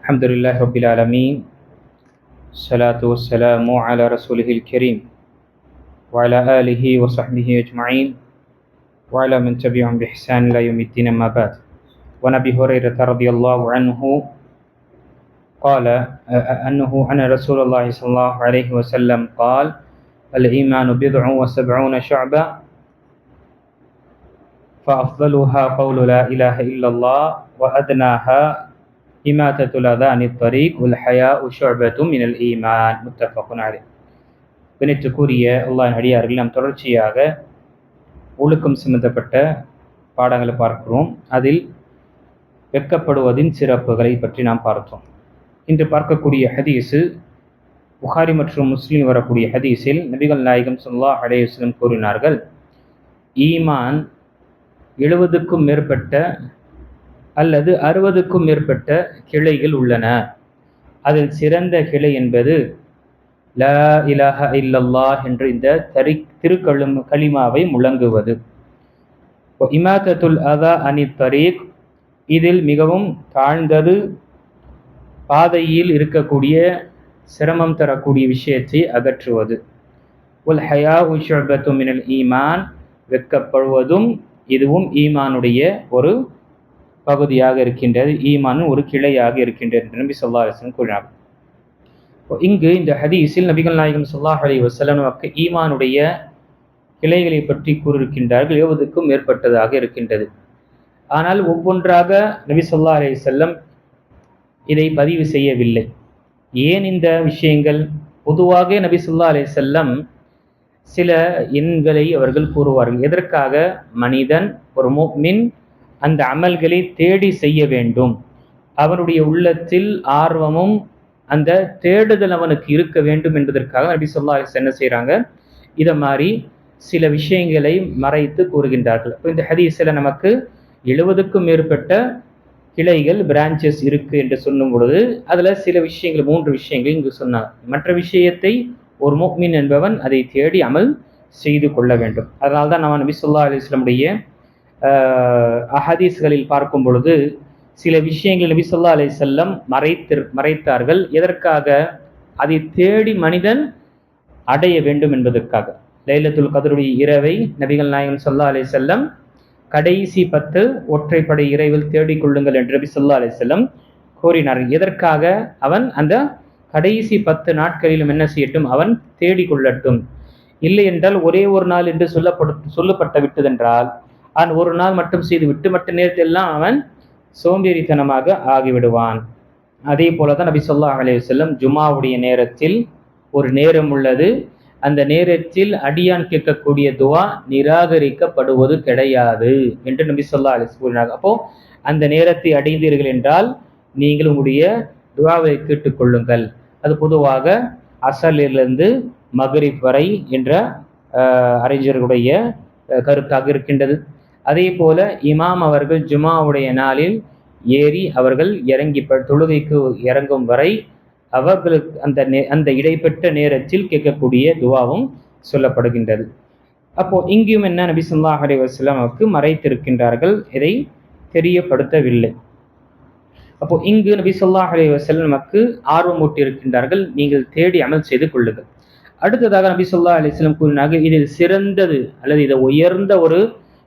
الحمد لله رب العالمين. الصلاة والسلام على رسوله الكريم وعلى آله وصحبه أجمعين وعلى من تبعهم بإحسان إلى يوم الدين. أما بعد. وعن أبي هريرة رضي الله عنه قال أن رسول الله صلى الله عليه وسلم قال: الإيمان بضع وسبعون شعبة فأفضلها قول لا إله إلا الله وأدناها இமாத்தத்துல் அதா அனித் தரீக் வல் ஹயாஉ ஷுஅபத்தும் மினல் ஈமான். முத்தஃபகுன் அலைஹ். பின்னிட்டுக்குரிய அல்லாஹ்வின் அடியார்கள், நாம் தொடர்ச்சியாக ஒழுக்கம் சம்பந்தப்பட்ட பாடங்களை பார்க்கிறோம். அதில் வெட்கப்படுவதின் சிறப்புகளை பற்றி நாம் பார்த்தோம். இன்று பார்க்கக்கூடிய ஹதீஸு புகாரி மற்றும் முஸ்லிம் வரக்கூடிய ஹதீஸில் நபிகள் நாயகம் ஸல்லல்லாஹு அலைஹி வஸல்லம் கூறினார்கள்: ஈமான் 70க்கும் மேற்பட்ட அல்லது 60க்கும் மேற்பட்ட கிளைகள் உள்ளன. அதில் சிறந்த கிளை என்பது லா இலாஹ இல்லல்லாஹ் என்ற இந்த கலிமாவை முழங்குவது. இமாத்தத்துல் அதா அனித் தரீக், இதில் மிகவும் தாழ்ந்தது பாதையில் இருக்கக்கூடிய சிரமம் தரக்கூடிய விஷயத்தை அகற்றுவது. வல் ஹயாஉ ஷுஅபத்தும் மினல் ஈமான், வெட்கப்படுவதும் இதுவும் ஈமானுடைய ஒரு பகுதியாக இருக்கின்றது, ஈமானின் ஒரு கிளையாக இருக்கின்றது என்று நபி ஸல்லல்லாஹு அலைஹி வஸல்லம் கூறினார். இங்கு இந்த ஹதீஸில் நபிகள் நாயகம் ஸல்லல்லாஹு அலைஹி வஸல்லம் நமக்கு ஈமானுடைய கிளைகளை பற்றி கூறியிருக்கின்றார்கள். 70க்கும் மேற்பட்டதாக இருக்கின்றது. ஆனால் ஒவ்வொன்றாக நபி ஸல்லல்லாஹு அலைஹி வஸல்லம் இதை பதிவு செய்யவில்லை. ஏன் இந்த விஷயங்கள்? பொதுவாக நபி ஸல்லல்லாஹு அலைஹி வஸல்லம் சில எண்களை அவர்கள் கூறுவார்கள். எதற்காக? மனிதன், ஒரு முஃமின் அந்த அமல்களை தேடி செய்ய வேண்டும். அவனுடைய உள்ளத்தில் ஆர்வமும் அந்த தேடுதல் அவனுக்கு இருக்க வேண்டும் என்பதற்காக நபி ஸல்லல்லாஹு அலைஹி வஸல்லம் என்ன செய்கிறாங்க? இதை மாதிரி சில விஷயங்களை மறைத்து கூறுகின்றார்கள். இப்போ இந்த ஹதீஸில் நமக்கு 70க்கும் மேற்பட்ட கிளைகள், பிரான்ச்சஸ் இருக்கு என்று சொல்லும் பொழுது அதில் சில விஷயங்கள், 3 விஷயங்கள் இங்கு சொன்னார். மற்ற விஷயத்தை ஒரு முஃமின் என்பவன் அதை தேடி அமல் செய்து கொள்ள வேண்டும். அதனால தான் நம்ம நபி ஸல்லல்லாஹு அலைஹி வஸல்லமுடைய அஹதீஸ்களில் பார்க்கும் பொழுது சில விஷயங்கள் நபி ஸல்லல்லாஹு அலைஹி வஸல்லம் மறைத்தார்கள். எதற்காக? அதை தேடி மனிதன் அடைய வேண்டும் என்பதற்காக. லைலத்துல் கத்ருடைய இரவை நபிகள் நாயகம் ஸல்லல்லாஹு அலைஹி வஸல்லம் கடைசி 10 ஒற்றைப்படை இரவில் தேடிக்கொள்ளுங்கள் என்று நபி ஸல்லல்லாஹு அலைஹி வஸல்லம் கூறினார்கள். எதற்காக? அவன் அந்த கடைசி 10 நாட்களிலும் என்ன செய்யட்டும்? அவன் தேடிக்கொள்ளட்டும். இல்லை என்றால் ஒரே ஒரு நாள் என்று சொல்லப்பட்ட விட்டதென்றால் அவன் ஒரு நாள் மட்டும் செய்து விட்டு மற்ற நேரத்தெல்லாம் அவன் சோம்பேறித்தனமாக ஆகிவிடுவான். அதே போலதான் நபி ஸல்லல்லாஹு அலைஹி வஸல்லம் ஜுமாவுடைய நேரத்தில் ஒரு நேரம் உள்ளது. அந்த நேரத்தில் அடியான் கேட்கக்கூடிய துவா நிராகரிக்கப்படுவது கிடையாது என்று நபி ஸல்லல்லாஹு அலைஹி வஸல்லம் கூறினார். அப்போ அந்த நேரத்தை அடைந்தீர்கள் என்றால் நீங்கள் உங்களுடைய துவாவை கேட்டுக்கொள்ளுங்கள். அது பொதுவாக அசலிலிருந்து மக்ரிப் வரை என்ற அறிஞர்களுடைய கருத்தாக இருக்கின்றது. அதே போல இமாம் அவர்கள் ஜுமாவுடைய நாளில் ஏறி அவர்கள் இறங்கி தொழுகைக்கு இறங்கும் வரை அவர்களுக்கு அந்த இடைப்பட்ட நேரத்தில் கேட்கக்கூடிய துவாவும் சொல்லப்படுகின்றது. அப்போ இங்கேயும் என்ன, நபி ஸல்லல்லாஹு அலைஹி வஸல்லம் மறைத்திருக்கின்றார்கள், இதை தெரியப்படுத்தவில்லை. அப்போ இங்கு நபி ஸல்லல்லாஹு அலைஹி வஸல்லம் நமக்கு ஆர்வமூட்டி இருக்கின்றார்கள், நீங்கள் தேடி அமல் செய்து கொள்ளுங்கள். அடுத்ததாக நபி ஸல்லல்லாஹு அலைஹி வஸல்லம் கூறினார்கள், இதில் சிறந்தது அல்லது இதை உயர்ந்த ஒரு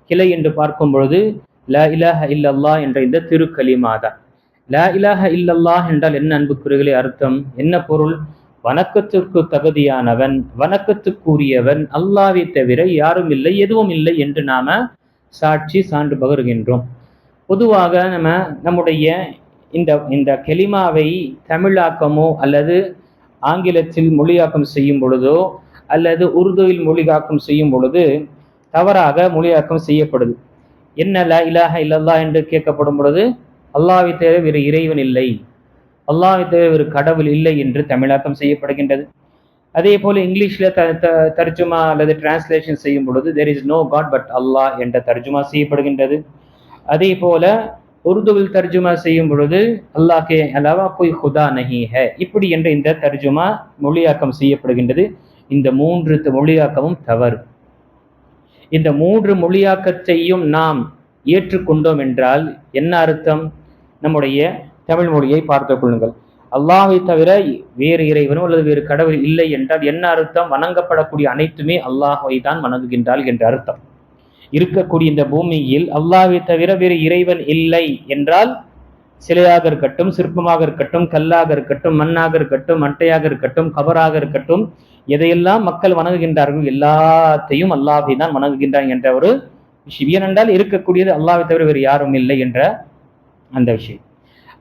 கிளை என்று பார்க்கும் பொழுது லா இலாஹ இல்லல்லாஹ் என்ற இந்த திருக்கலிமா தான். லா இலாஹ இல்லல்லாஹ் என்றால் என்ன அன்புக்குரியவர்களே அர்த்தம்? என்ன பொருள்? வணக்கத்திற்கு தகுதியானவன், வணக்கத்துக்குரியவன் அல்லாஹ்வை தவிர யாரும் இல்லை, எதுவும் இல்லை என்று நாம சான்று பகர்கின்றோம். பொதுவாக நம்முடைய இந்த கலிமாவை தமிழாக்கமோ அல்லது ஆங்கிலத்தில் மொழியாக்கம் செய்யும் பொழுதோ அல்லது உருதுவில் மொழியாக்கம் செய்யும் பொழுது தவறாக மொழியாக்கம் செய்யப்படுது. என்ன லா இலாஹ இல்லல்லாஹ் என்று கேட்கப்படும் பொழுது அல்லாஹ்வை தவிர வேறு இறைவன் இல்லை, அல்லாஹ்வை தவிர வேறு கடவுள் இல்லை என்று தமிழாக்கம் செய்யப்படுகின்றது. அதே போல இங்கிலீஷ்ல தர்ஜுமா அல்லது டிரான்ஸ்லேஷன் செய்யும் பொழுது there is no God but Allah என்ற தர்ஜுமா செய்யப்படுகின்றது. அதே போல உருதுவில் தர்ஜுமா செய்யும் பொழுது அல்லாஹ் கே அலாவா கோய் खुदा नहीं है இப்படி என்ற இந்த தர்ஜுமா மொழியாக்கம் செய்யப்படுகின்றது. இந்த 3 மொழியாக்கமும் தவறு. இந்த 3 மொழியாக்கத்தையும் நாம் ஏற்றுக்கொண்டோம் என்றால் என்ன அர்த்தம்? நம்முடைய தமிழ் மொழியை பார்த்துக் கொள்ளுங்கள். அல்லாஹை தவிர வேறு இறைவனும் அல்லது வேறு கடவுள் இல்லை என்றால் என்ன அர்த்தம்? வணங்கப்படக்கூடிய அனைத்துமே அல்லாஹை தான் வணங்குகின்றாள் என்ற அர்த்தம். இருக்கக்கூடிய இந்த பூமியில் அல்லாஹை தவிர வேறு இறைவன் இல்லை என்றால் சிலையாக இருக்கட்டும், சிற்பமாக இருக்கட்டும், கல்லாக இருக்கட்டும், மண்ணாக இருக்கட்டும், மட்டையாக இருக்கட்டும், கபராக இருக்கட்டும், எதையெல்லாம் மக்கள் வணங்குகின்றார்கள் எல்லாத்தையும் அல்லாஹை தான் வணங்குகின்றான் என்ற ஒரு விஷயம். ஏனென்றால் இருக்கக்கூடியது அல்லாஹை தவிர வேறு யாரும் இல்லை என்ற அந்த விஷயம்.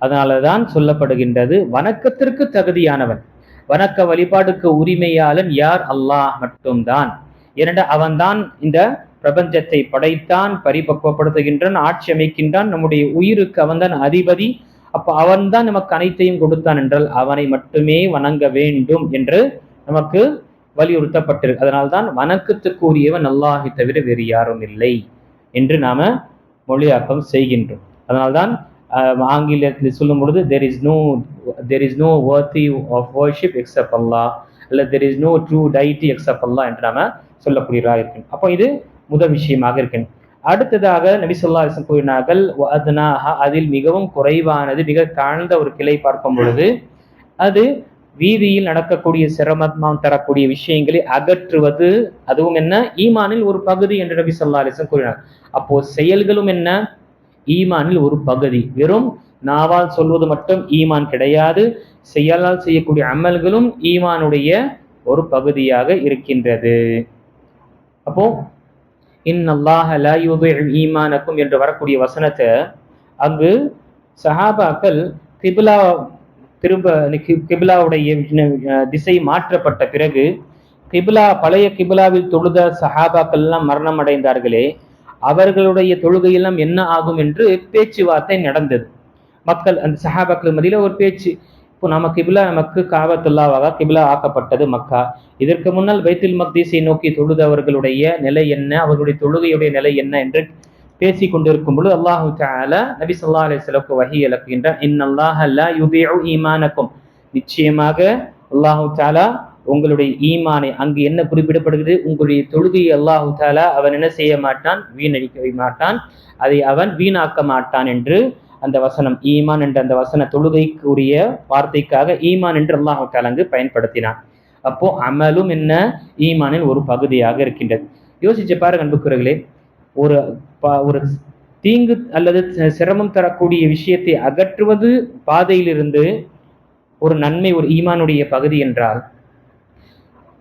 அதனாலதான் சொல்லப்படுகின்றது வணக்கத்திற்கு தகுதியானவன், வணக்க வழிபாடுக்கு உரிமையாளன் யார்? அல்லாஹ் மட்டும்தான். ஏனென்றால் அவன்தான் இந்த பிரபஞ்சத்தை படைத்தான், பரிபக்குவப்படுத்துகின்றான், ஆட்சி அமைக்கின்றான், நம்முடைய உயிருக்கு அவன்தான் அதிபதி. அப்ப அவன்தான் நமக்கு அனைத்தையும் கொடுத்தான் என்றால் அவனை மட்டுமே வணங்க வேண்டும் என்று நமக்கு வலியுறுத்தப்பட்டிருக்கு. அதனால்தான் வணக்கத்துக்கு உரியவன் அல்லாஹை தவிர வேறு யாரும் இல்லை என்று நாம மொழியாக்கம் செய்கின்றோம். அதனால்தான் ஆங்கிலத்தில் சொல்லும் பொழுது there is no worthy of worship except Allah, அல்ல there is no true deity except Allah என்று நாம சொல்லக்கூடியதாக இருக்கு. அப்போ இது முதல் விஷயமாக இருக்கு. அடுத்ததாக நபி ஸல்லல்லாஹு அலைஹி வஸல்லம் கூறினார்கள், அதில் மிகவும் குறைவானது, மிக தாழ்ந்த ஒரு கிளை பார்க்கும் பொழுது அது வீதியில் நடக்கக்கூடிய சிரமம் தரக்கூடிய விஷயங்களை அகற்றுவது, அதுவும் என்ன? ஈமானில் ஒரு பகுதி என்று நபி ஸல்லல்லாஹு அலைஹி வஸல்லம் கூறினார். அப்போ செயல்களும் என்ன? ஈமானில் ஒரு பகுதி. வெறும் நாவால் சொல்வது மட்டும் ஈமான் கிடையாது, செயலால் செய்யக்கூடிய அமல்களும் ஈமானுடைய ஒரு பகுதியாக இருக்கின்றது. அப்போ இன்னல்லாஹ லா யுதிஉ ஈமானக்கும் என்று வரக்கூடிய வசனத்தை அங்கு சஹாபாக்கள் கிபிலாவுடைய திசை மாற்றப்பட்ட பிறகு பழைய கிபிலாவில் தொழுத சஹாபாக்கள் எல்லாம் மரணம் அடைந்தார்களே, அவர்களுடைய தொழுகையெல்லாம் என்ன ஆகும் என்று பேச்சுவார்த்தை நடந்தது. மக்கள் அந்த சஹாபாக்கள் மத்தியில ஒரு பேச்சு, இப்போ நமக்கு காபத்துல்லாவாக கிபிலா ஆக்கப்பட்டது மக்கா, இதற்கு முன்னால் பைத்துல் மக்தீஸை நோக்கி தொழுதவர்களுடைய நிலை என்ன, அவர்களுடைய தொழுகையுடைய நிலை என்ன என்று பேசி கொண்டிருக்கும் பொழுது அல்லாஹு தஆலா நபி ஸல்லல்லாஹு அலைஹி வஸல்லம் வஹி இறக்குகின்றான், இன்னல்லாஹ லா யுதிஉ ஈமானக்கும், நிச்சயமாக அல்லாஹு தஆலா உங்களுடைய ஈமானை, அங்கு என்ன குறிப்பிடப்படுகிறது? உங்களுடைய தொழுகையை அல்லாஹு தஆலா அவன் என்ன செய்ய மாட்டான்? வீணடிக்க மாட்டான், அதை அவன் வீணாக்க மாட்டான் என்று அந்த வசனம், ஈமான் என்ற அந்த வசன தொழுகைக்குரிய வார்த்தைக்காக ஈமான் என்று அல்லாஹு தஆலா அங்கு பயன்படுத்தினான். அப்போ அமலும் என்ன? ஈமானின் ஒரு பகுதியாக இருக்கின்றது. யோசிச்சு பாருங்க அன்புக்குரியவர்களே, ஒரு தீங்கு அல்லது சிரமம் தரக்கூடிய விஷயத்தை அகற்றுவது பாதையிலிருந்து ஒரு நன்மை, ஒரு ஈமானுடைய பகுதி என்றால்,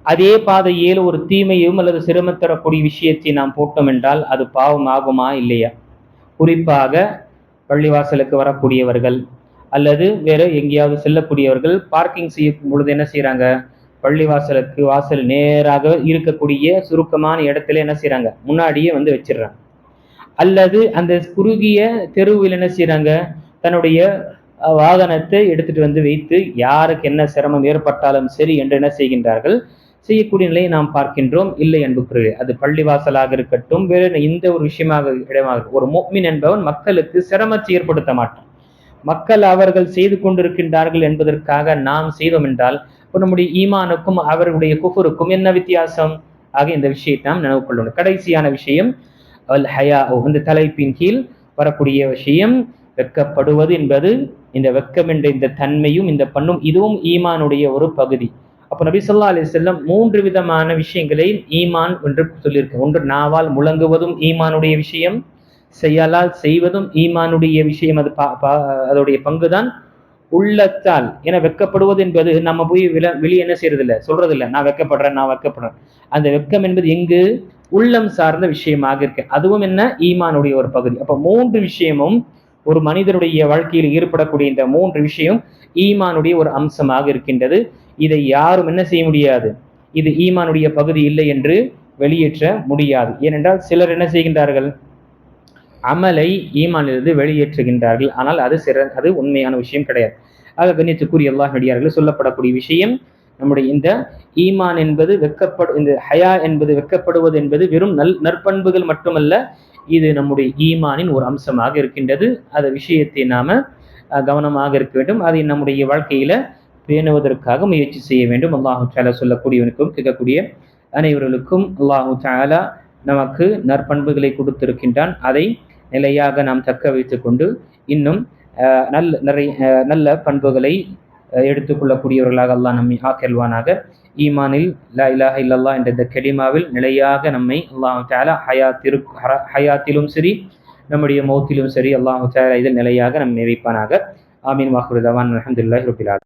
அதே பாதையில் ஒரு தீமையும் அல்லது சிரமம் தரக்கூடிய விஷயத்தை நாம் போட்டோம் என்றால் அது பாவம் ஆகுமா இல்லையா? குறிப்பாக பள்ளிவாசலுக்கு வரக்கூடியவர்கள் அல்லது வேற எங்கேயாவது செல்லக்கூடியவர்கள் பார்க்கிங் செய்யும் பொழுது என்ன செய்யறாங்க? பள்ளிவாசலுக்கு வாசல் நேராக இருக்கக்கூடிய சுருக்கமான இடத்துல என்ன செய்யறாங்க? முன்னாடியே வந்து வச்சிடறாங்க. அல்லது அந்த குறுகிய தெருவில் என்ன செய்யறாங்க? தன்னுடைய வாகனத்தை எடுத்துட்டு வந்து வைத்து யாருக்கு என்ன சிரமம் ஏற்பட்டாலும் சரி என்று என்ன செய்கின்றார்கள்? செய்யக்கூடிய நிலையை நாம் பார்க்கின்றோம். இல்லை அன்புக்குரியவர்களே, அது பள்ளிவாசலாக இருக்கட்டும், வேறு இந்த ஒரு விஷயமாக இடமாக, ஒரு முஃமின் என்பவன் மக்களுக்கு சிரமத்தை ஏற்படுத்த மாட்டான். மக்கள் அவர்கள் செய்து கொண்டிருக்கின்றார்கள் என்பதற்காக நாம் செய்தோம் என்றால் நம்முடைய ஈமானுக்கும் அவர்களுடைய குஃபருக்கும் என்ன வித்தியாசம்? ஆக இந்த விஷயத்தை நாம் நினைவு கொள்ளணும். கடைசியான விஷயம் அல் ஹயா, இந்த தலைப்பின் கீழ் வரக்கூடிய விஷயம் வெட்கப்படுவது என்பது, இந்த வெட்கம் என்ற இந்த தன்மையும் இந்த பண்ணும் இதுவும் ஈமானுடைய ஒரு பகுதி. அப்போ நபி ஸல்லல்லாஹு அலைஹி வஸல்லம் 3 விதமான விஷயங்களை ஈமான் என்று சொல்லியிருக்கு. ஒன்று நாவால் முழங்குவதும் ஈமானுடைய விஷயம், செயலால் செய்வதும் ஈமானுடைய விஷயம், அது அதோடைய பங்குதான். உள்ளத்தால், ஏன்னா வெட்கப்படுவது என்பது நம்ம போய் வெளியே என்ன செய்யறது இல்லை, சொல்றது இல்லை, நான் வெட்கப்படுறேன். அந்த வெட்கம் என்பது எங்கு? உள்ளம் சார்ந்த விஷயமாக இருக்கு. அதுவும் என்ன? ஈமானுடைய ஒரு பகுதி. அப்ப 3 விஷயமும் ஒரு மனிதனுடைய வாழ்க்கையில் ஏற்படக்கூடிய இந்த 3 விஷயம் ஈமானுடைய ஒரு அம்சமாக இருக்கின்றது. இதை யாரும் என்ன செய்ய முடியாது, இது ஈமானுடைய பகுதி இல்லை என்று வெளியேற்ற முடியாது. ஏனென்றால் சிலர் என்ன செய்கின்றார்கள்? அமலை ஈமானிலிருந்து வெளியேற்றுகின்றார்கள். ஆனால் அது உண்மையான விஷயம் கிடையாது. ஆக கண்ணியத்துக்குரிய அல்லாஹ் நடிகார்கள் சொல்லப்படக்கூடிய விஷயம், நம்முடைய இந்த ஈமான் என்பது இந்த ஹயா என்பது வெட்கப்படுவது என்பது வெறும் நற்பண்புகள் மட்டுமல்ல, இது நம்முடைய ஈமானின் ஒரு அம்சமாக இருக்கின்றது. அந்த விஷயத்தை நாம கவனமாக இருக்க வேண்டும். அதை நம்முடைய வாழ்க்கையில பேணுவதற்காக முயற்சி செய்ய வேண்டும். அல்லாஹு தஆலா சொல்லக்கூடியவனுக்கும் கேட்கக்கூடிய அனைவர்களுக்கும் அல்லாஹு தஆலா நமக்கு நற்பண்புகளை கொடுத்திருக்கின்றான். அதை நிலையாக நாம் தக்க வைத்துக் கொண்டு இன்னும் நல்ல பண்புகளை எடுத்துக்கொள்ளக்கூடியவர்களாக அல்லாஹ் நம்மை ஆக்கல்வானாக. ஈமானில் லா இலாஹ இல்லல்லாஹ் என்ற இந்த கலிமாவில் நிலையாக நம்மை அல்லாஹ் தஆலா ஹயாத்திலும் சரி நம்முடைய மௌத்திலும் சரி அல்லாஹ் தஆலா இதில் நிலையாக நம்மை வைப்பானாக. ஆமீன். வாஹிரு தஅவானா அல்ஹம்துலில்லாஹி ரப்பில் ஆலமீன்.